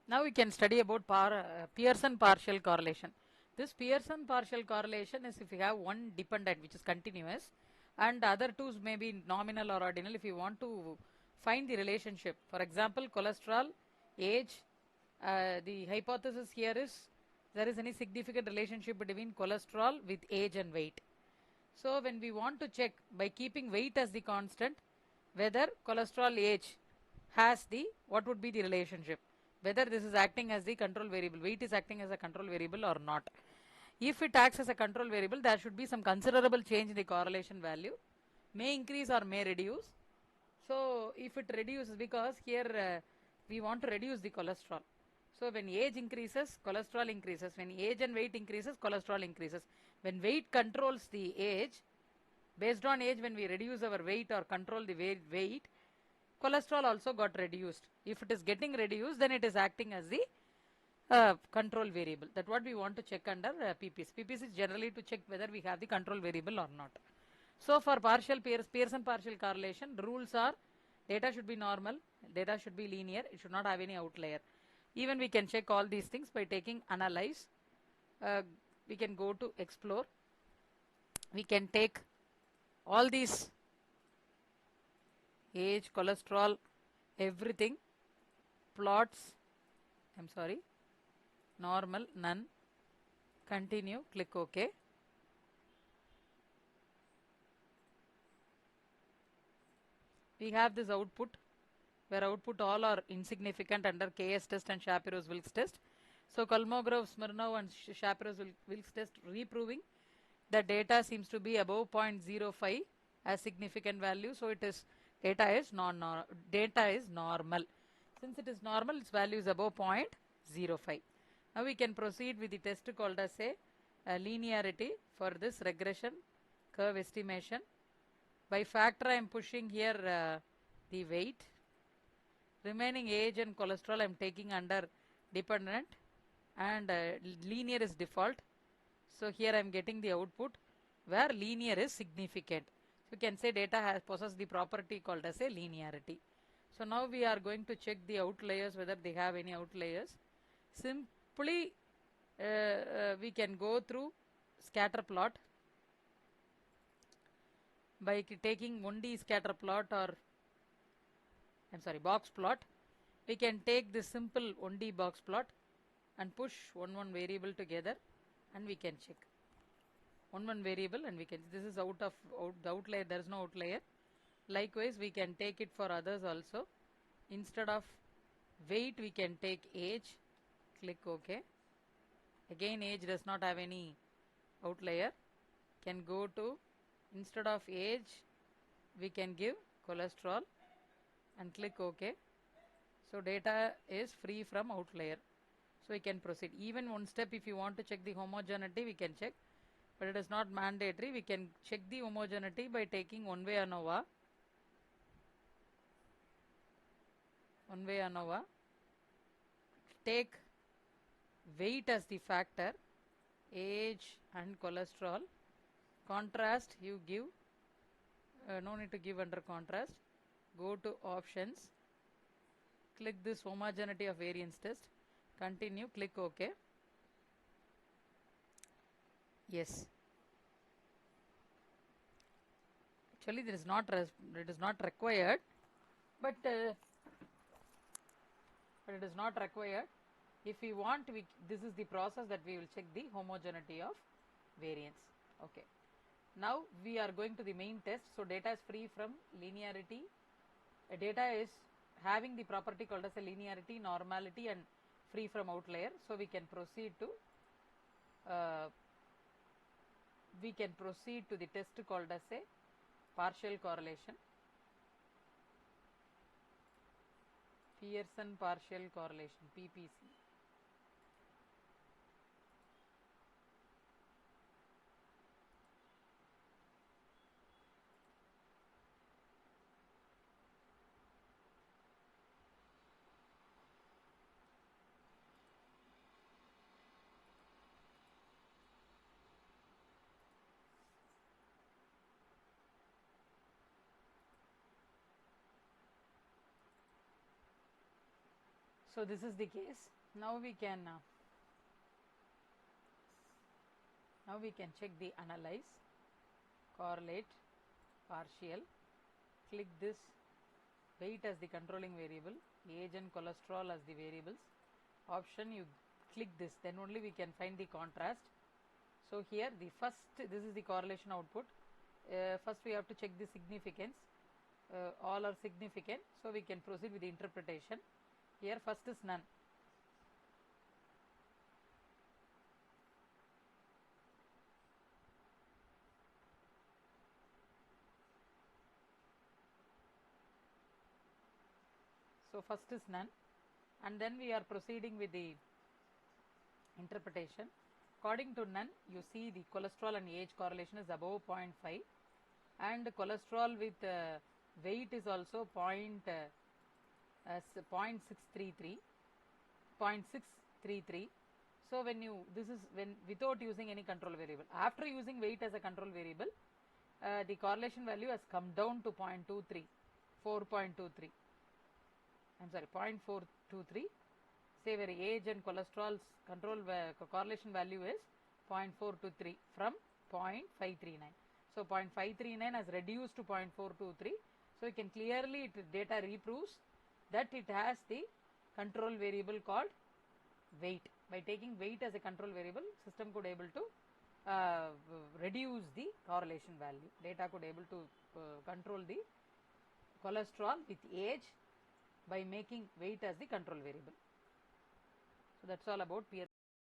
Now we can study about Pearson partial correlation. This Pearson partial correlation is if you have one dependent which is continuous and other two may be nominal or ordinal. If you want to find the relationship, for example, cholesterol, age, the hypothesis here is there is any significant relationship between cholesterol with age and weight. So when we want to check by keeping weight as the constant, whether cholesterol age has the, what would be the relationship, whether this is acting as the control variable, weight is acting as a control variable or not. If it acts as a control variable, there should be some considerable change in the correlation value, may increase or may reduce. So if it reduces, because here we want to reduce the cholesterol. So when age increases, cholesterol increases. When age and weight increases, cholesterol increases. When weight controls the age, based on age, when we reduce our weight or control the weight, cholesterol also got reduced. If it is getting reduced, then it is acting as the control variable. That's what we want to check under PPS. PPS is generally to check whether we have the control variable or not. So for Pearson partial correlation, rules are data should be normal, data should be linear, it should not have any outlier. Even we can check all these things by taking analyze. We can go to explore. We can take all these age, cholesterol, everything, plots, I'm sorry, normal, none, continue, click OK. We have this output where output all are insignificant under KS test and Shapiro's-Wilks test. So Kolmogorov, Smirnov and Shapiro's-Wilks test reproving the data seems to be above 0.05 as significant value. So it is data is normal. Since it is normal, its value is above 0.05. Now we can proceed with the test called as a linearity for this regression curve estimation. By factor, I am pushing here the weight. Remaining age and cholesterol I am taking under dependent, and linear is default. So here I am getting the output where linear is significant. So you can say data has possessed the property called as a linearity. So now we are going to check the outliers, whether they have any outliers. Simply we can go through scatter plot by taking 1D scatter plot, or I'm sorry, box plot. We can take this simple 1D box plot and push one variable together, and we can check one variable, and we can, this is out of the outlier, there is no outlier. Likewise we can take it for others also. Instead of weight we can take age, click OK. Again age does not have any outlier. Can go to, instead of age we can give cholesterol and click OK. So data is free from outlier. So we can proceed. Even one step, if you want to check the homogeneity, we can check, but it is not mandatory. We can check the homogeneity by taking one-way ANOVA. One-way ANOVA. Take weight as the factor, age and cholesterol. Contrast you give, no need to give under contrast. Go to options, click this homogeneity of variance test, continue, click OK. Yes, actually it is not required, but it is not required. If we want, this is the process that we will check the homogeneity of variance. Okay, now we are going to the main test. So data is free from linearity. Data is having the property called as a linearity, normality and free from outlier. So we can proceed to the test called as a partial correlation, Pearson partial correlation, PPC. So this is the case. Now we can check the analyze, correlate, partial. Click this weight as the controlling variable, age and cholesterol as the variables. Option, you click this, then only we can find the contrast. So here the first, this is the correlation output. First we have to check the significance. All are significant, so we can proceed with the interpretation. Here first is none. So first is none, and then we are proceeding with the interpretation. According to none, you see the cholesterol and age correlation is above 0.5, and cholesterol with weight is also 0.633. So when you, this is when without using any control variable. After using weight as a control variable, the correlation value has come down to 0.23, 4.23. I'm sorry, 0.423. Say where age and cholesterol's correlation value is 0.423 from 0.539. So 0.539 has reduced to 0.423. So you can clearly, data reproves that it has the control variable called weight. By taking weight as a control variable, system could able to reduce the correlation value. Data could able to control the cholesterol with age by making weight as the control variable. So that's all about Pearson.